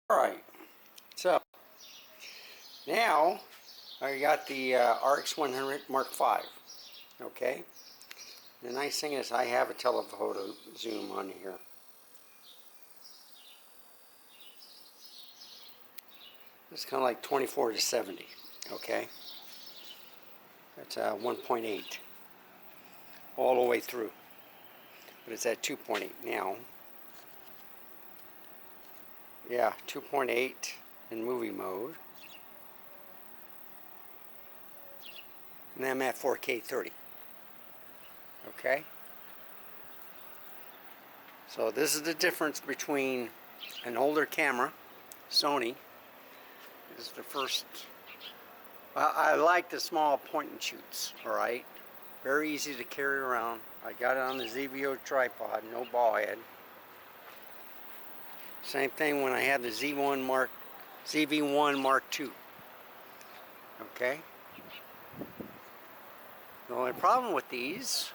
Alright, so now I got the RX100 Mark V. Okay, the nice thing is I have a telephoto zoom on here. It's kind of like 24 to 70. Okay, that's 1.8 all the way through, but it's at 2.8 now. Yeah, 2.8 in movie mode. And then I'm at 4K 30. Okay? So this is the difference between an older camera, Sony. This is the first. I like the small point and shoots, alright? Very easy to carry around. I got it on the ZVO tripod, no ball head. Same thing when I had the ZV1 Mark II. Okay? The only problem with these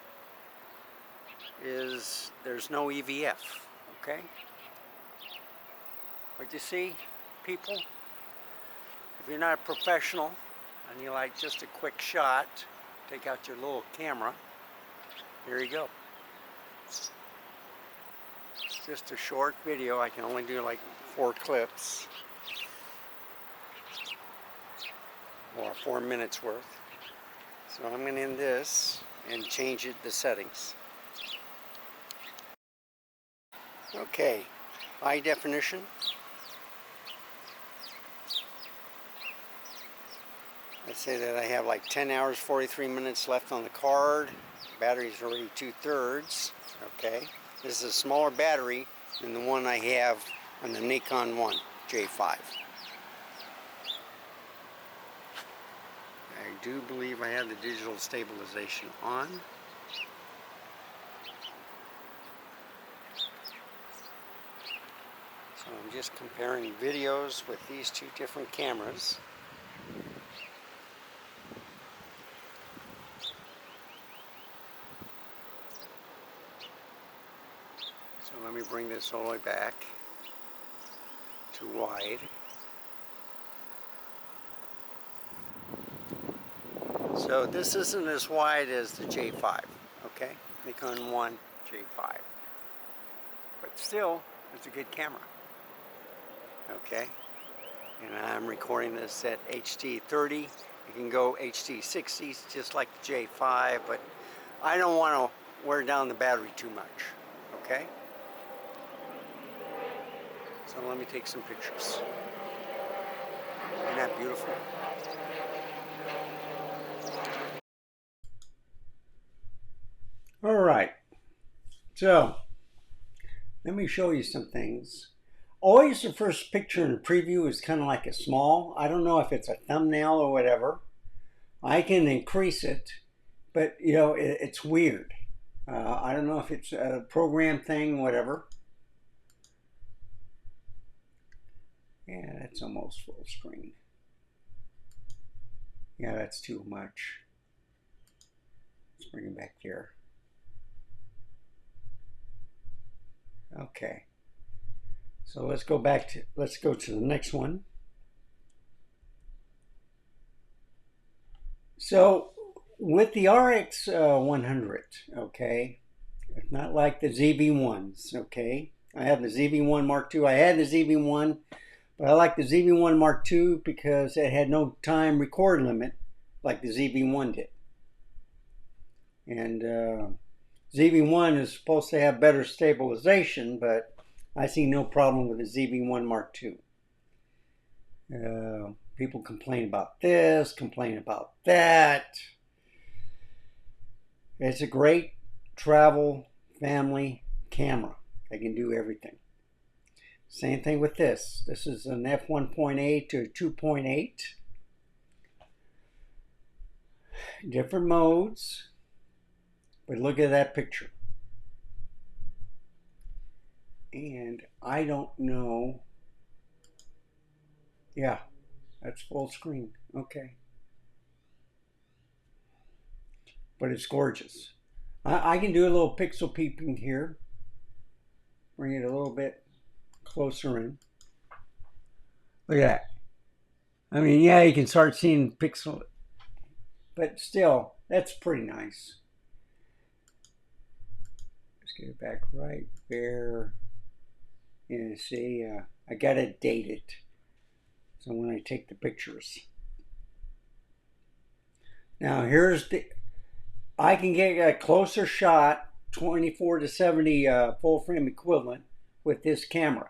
is there's no EVF. Okay? But you see, people, if you're not a professional and you like just a quick shot, take out your little camera. Here you go. Just a short video. I can only do like 4 clips or 4 minutes worth. So I'm going to end this and change the settings. Okay, high definition. Let's say that I have like 10 hours 43 minutes left on the card. Battery's already 2/3. Okay. This is a smaller battery than the one I have on the Nikon One J5. I do believe I have the digital stabilization on. So I'm just comparing videos with these two different cameras. So let me bring this all the way back to wide. So this isn't as wide as the J5, okay? Nikon One J5. But still, it's a good camera, okay? And I'm recording this at HD 30. You can go HD 60 just like the J5, but I don't want to wear down the battery too much, okay? So let me take some pictures. Isn't that beautiful? All right. So let me show you some things. Always the first picture in the preview is kind of like a small. I don't know if it's a thumbnail or whatever. I can increase it, but you know, it's weird. I don't know if it's a program thing, whatever. Yeah, that's almost full screen. Yeah, that's too much. Let's bring it back here. Okay. So let's go to the next one. So with the RX100, okay, it's not like the ZV1s, okay. I have the ZV1 Mark II. I had the ZV1, but I like the ZV1 Mark II because it had no time record limit like the ZV1 did. And ZV1 is supposed to have better stabilization, but I see no problem with the ZV1 Mark II. People complain about this, complain about that. It's a great travel family camera. They can do everything. Same thing with this. This is an f1.8 to 2.8. Different modes. But look at that picture. And I don't know. Yeah, that's full screen. Okay. But it's gorgeous. I can do a little pixel peeping here. Bring it a little bit closer in. Look at that. I mean, yeah, you can start seeing pixel, but still, that's pretty nice. Let's get it back right there. You see, I got to date it. So when I take the pictures. Now here's the, I can get a closer shot, 24 to 70 full frame equivalent with this camera.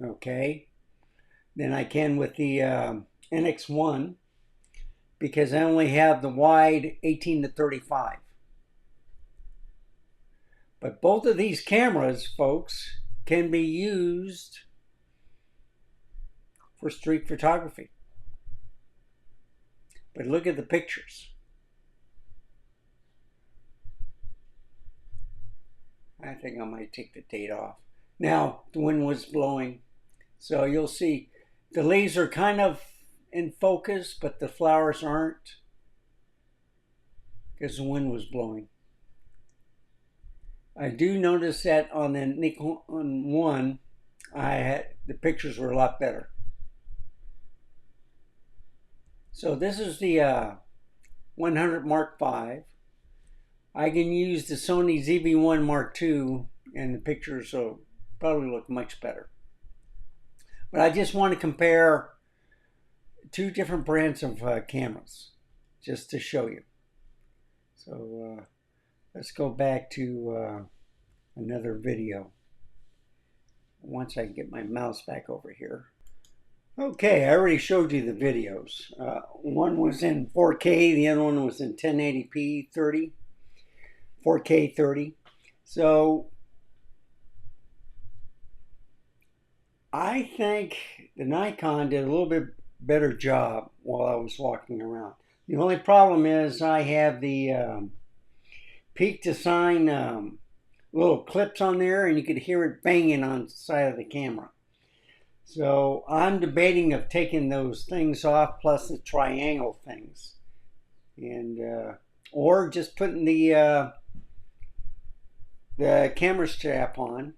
Okay. Than I can with the NX1 because I only have the wide 18 to 35. But both of these cameras, folks, can be used for street photography. But look at the pictures. I think I might take the date off. Now, the wind was blowing, so you'll see the leaves are kind of in focus, but the flowers aren't because the wind was blowing. I do notice that on the Nikon 1, the pictures were a lot better. So this is the 100 Mark V. I can use the Sony ZV-1 Mark II and the pictures will probably look much better. But I just want to compare two different brands of cameras just to show you. So let's go back to another video once I get my mouse back over here. Okay, I already showed you the videos. One was in 4K, the other one was in 1080p 30, 4K 30. So I think the Nikon did a little bit better job while I was walking around. The only problem is I have the peak to sign little clips on there and you could hear it banging on the side of the camera. So I'm debating of taking those things off plus the triangle things, and or just putting the camera strap on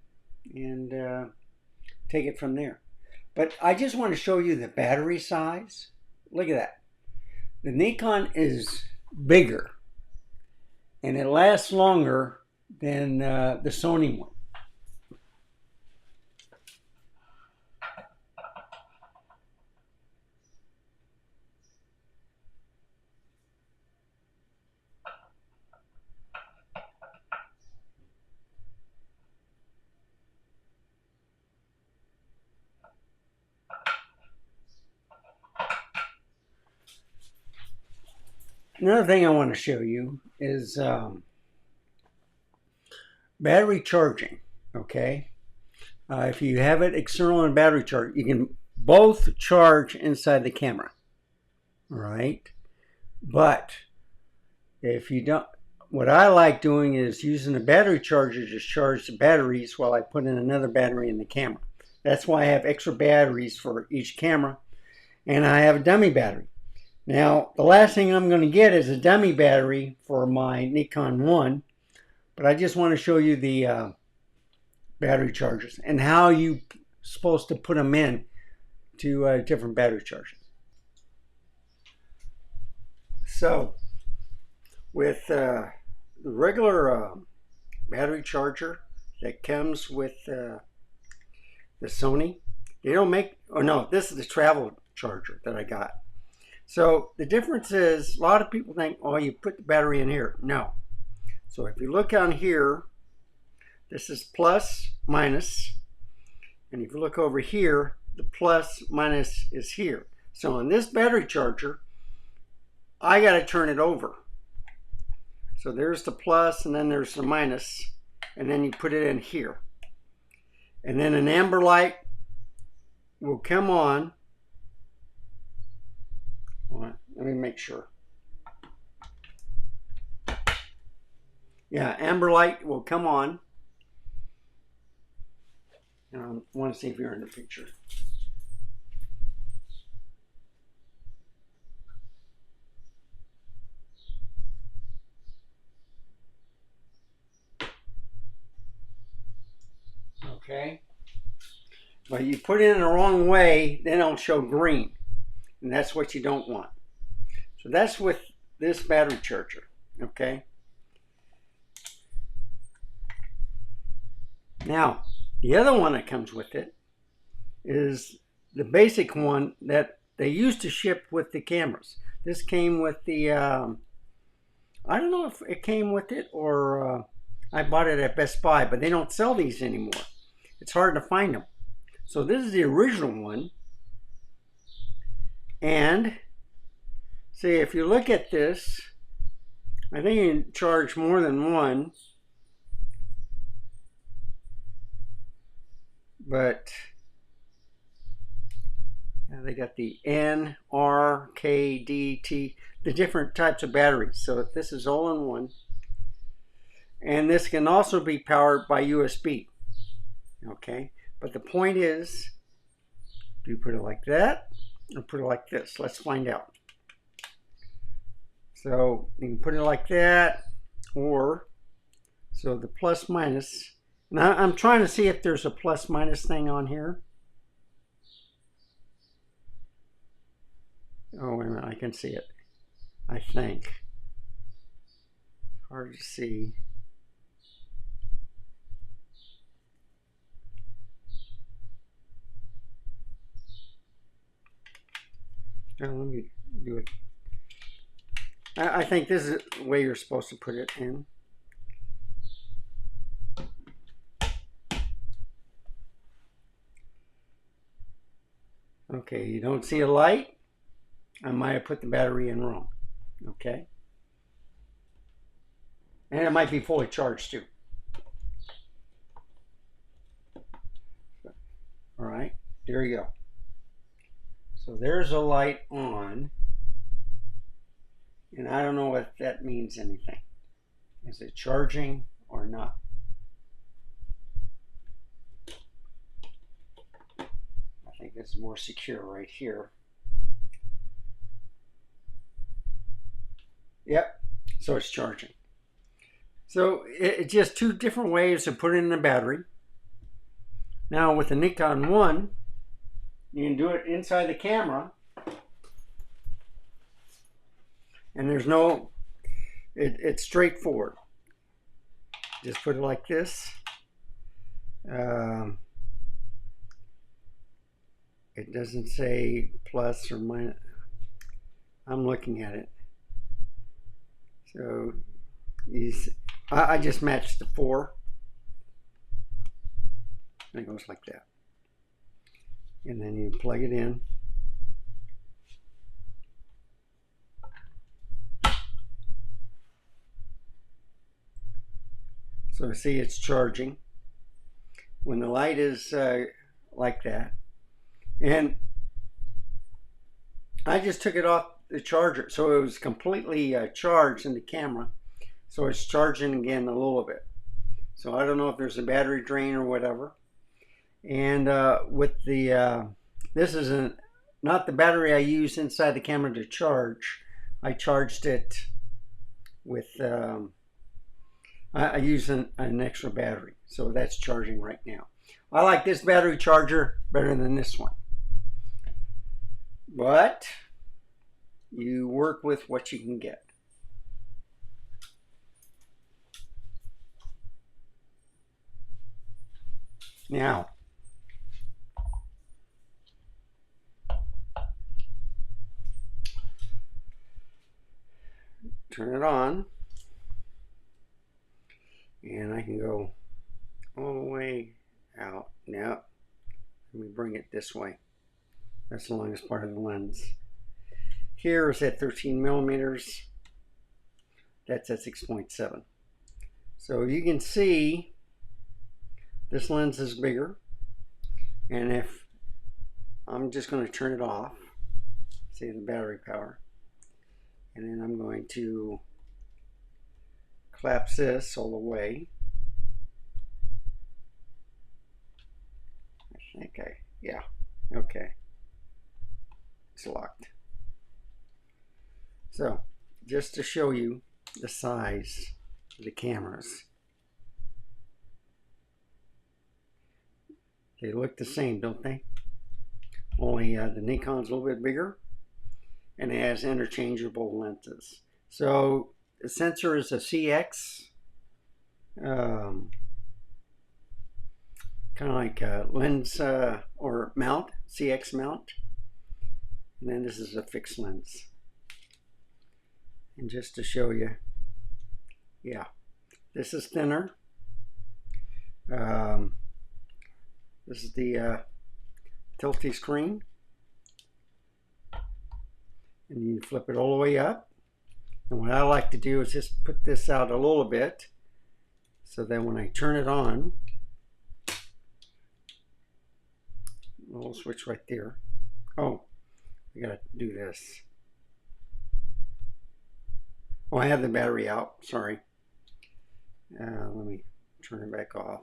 and take it from there. But I just want to show you the battery size. Look at that. The Nikon is bigger and it lasts longer than the Sony one. Another thing I want to show you is battery charging. Okay, if you have it external and battery charge, you can both charge inside the camera. All right, but if you don't, what I like doing is using a battery charger to charge the batteries while I put in another battery in the camera. That's why I have extra batteries for each camera, and I have a dummy battery. Now, the last thing I'm going to get is a dummy battery for my Nikon 1, but I just want to show you the battery chargers and how you're supposed to put them in to different battery chargers. So, with the regular battery charger that comes with the Sony, they don't make, oh no, this is the travel charger that I got. So the difference is, a lot of people think, oh, you put the battery in here. No. So if you look on here, this is plus, minus. And if you look over here, the plus, minus is here. So on this battery charger, I got to turn it over. So there's the plus, and then there's the minus. And then you put it in here. And then an amber light will come on. Let me make sure. Yeah, amber light will come on. And I want to see if you're in the picture. Okay. But you put it in the wrong way, then it'll show green. And that's what you don't want. So that's with this battery charger, okay? Now, the other one that comes with it is the basic one that they used to ship with the cameras. This came with the, I don't know if it came with it or I bought it at Best Buy, but they don't sell these anymore. It's hard to find them. So this is the original one. And see, if you look at this, I think you can charge more than one. But they got the N, R, K, D, T, the different types of batteries. So this is all in one. And this can also be powered by USB. Okay, but the point is, do you put it like that or put it like this? Let's find out. So you can put it like that, or so the plus minus. Now I'm trying to see if there's a plus minus thing on here. Oh, wait a minute, I can see it. I think. Hard to see. Now, let me do it. I think this is the way you're supposed to put it in. Okay, you don't see a light? I might have put the battery in wrong. Okay. And it might be fully charged too. All right, there you go. So there's a light on. And I don't know if that means anything. Is it charging or not? I think it's more secure right here. Yep, so it's charging. So it's just two different ways to put it in the battery. Now with the Nikon 1, you can do it inside the camera. And there's no, it's straightforward. Just put it like this. It doesn't say plus or minus. I'm looking at it. So I just matched the 4. And it goes like that. And then you plug it in. So see, it's charging. When the light is like that. And I just took it off the charger. So it was completely charged in the camera. So it's charging again a little bit. So I don't know if there's a battery drain or whatever. And with the, this is not the battery I use inside the camera to charge. I charged it with, I use an extra battery. So that's charging right now. I like this battery charger better than this one. But you work with what you can get. Now, turn it on, and I can go all the way out. Now, let me bring it this way. That's the longest part of the lens. Here is at 13 millimeters. That's at 6.7. So you can see this lens is bigger. And if I'm just going to turn it off, see the battery power. And then I'm going to collapse this all the way. I think yeah, okay. It's locked. So, just to show you the size of the cameras. They look the same, don't they? Only the Nikon's a little bit bigger, and it has interchangeable lenses. So the sensor is a CX, kind of like a lens or mount, CX mount. And then this is a fixed lens. And just to show you, yeah, this is thinner. This is the tilty screen. And you flip it all the way up. And what I like to do is just put this out a little bit, so that when I turn it on, a little switch right there. Oh, I gotta do this. Oh, I have the battery out, sorry. Let me turn it back off.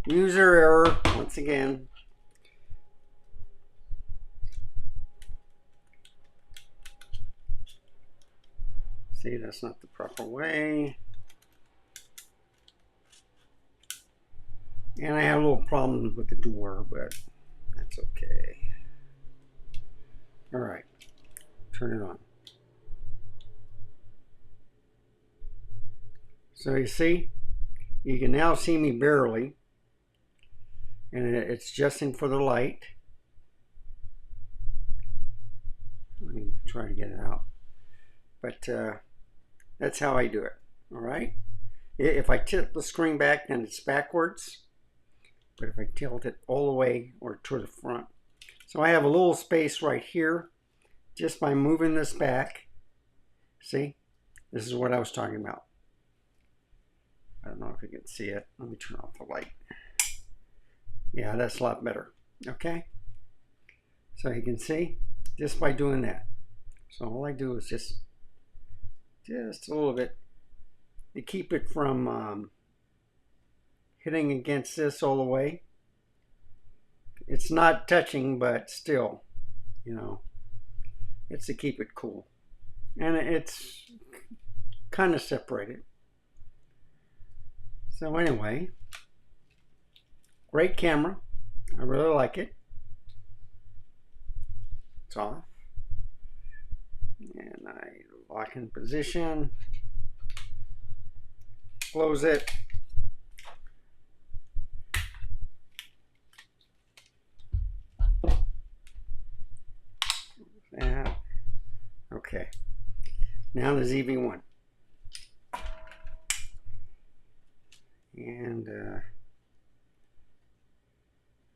User error, once again. See, that's not the proper way. And I have a little problem with the door, but that's okay. All right, turn it on. So you see, you can now see me barely, and it's adjusting for the light. Let me try to get it out. But that's how I do it, all right? If I tilt the screen back, then it's backwards. But if I tilt it all the way or to the front. So I have a little space right here just by moving this back. See, this is what I was talking about. I don't know if you can see it. Let me turn off the light. Yeah, that's a lot better. Okay, so you can see just by doing that. So all I do is just a little bit to keep it from hitting against this all the way. It's not touching, but still, you know, it's to keep it cool. And it's kind of separated. So anyway, great camera. I really like it. It's off. And I lock in position. Close it. That. Okay. Now the ZV-1. And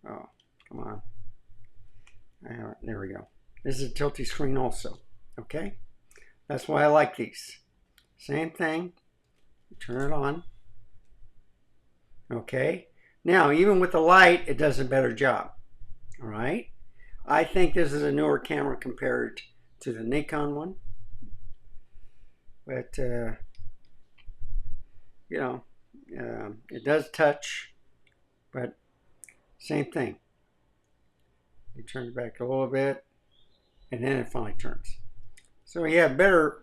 oh, come on. There we go. This is a tilty screen also. Okay? That's why I like these. Same thing. Turn it on. Okay? Now, even with the light, it does a better job. All right? I think this is a newer camera compared to the Nikon one. But, you know, it does touch, but same thing. You turn it back a little bit, and then it finally turns. So you have better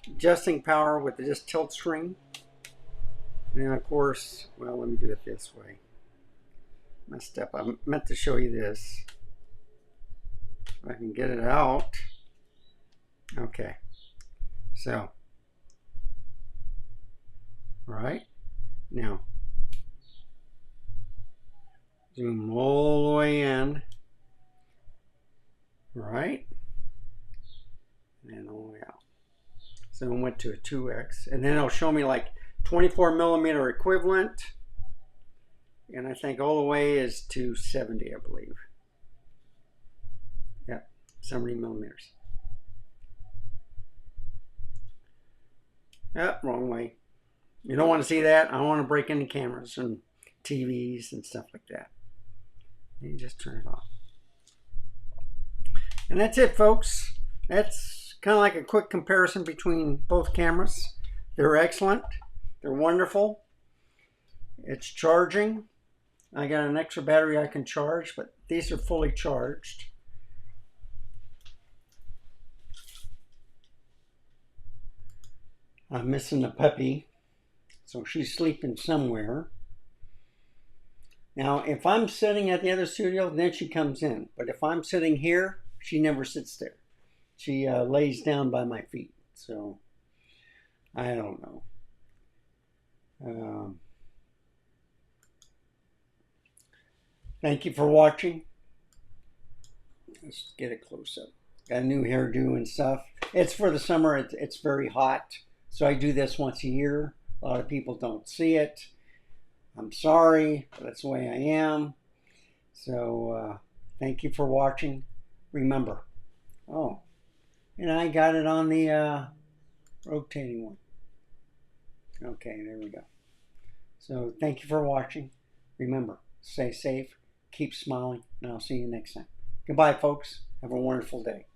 adjusting power with this tilt screen. And then of course, well, let me do it this way. Messed up. I meant to show you this. If I can get it out. Okay. So, all right. Now, zoom all the way in. All right. And then all the way out. So I went to a 2x, and then it'll show me like 24 millimeter equivalent, and I think all the way is to 70, I believe. Yep, 70 millimeters. Yep, wrong way. You don't want to see that. I don't want to break any cameras and TVs and stuff like that. And you just turn it off. And that's it, folks. That's kind of like a quick comparison between both cameras. They're excellent. They're wonderful. It's charging. I got an extra battery I can charge, but these are fully charged. I'm missing a puppy, so she's sleeping somewhere. Now, if I'm sitting at the other studio, then she comes in. But if I'm sitting here, she never sits there. She lays down by my feet. So, I don't know. Thank you for watching. Let's get a close-up. Got a new hairdo and stuff. It's for the summer. It's very hot. So I do this once a year. A lot of people don't see it. I'm sorry, but that's the way I am. So thank you for watching. Remember, oh, and I got it on the rotating one. Okay, there we go. So thank you for watching. Remember, stay safe, keep smiling, and I'll see you next time. Goodbye, folks. Have a wonderful day.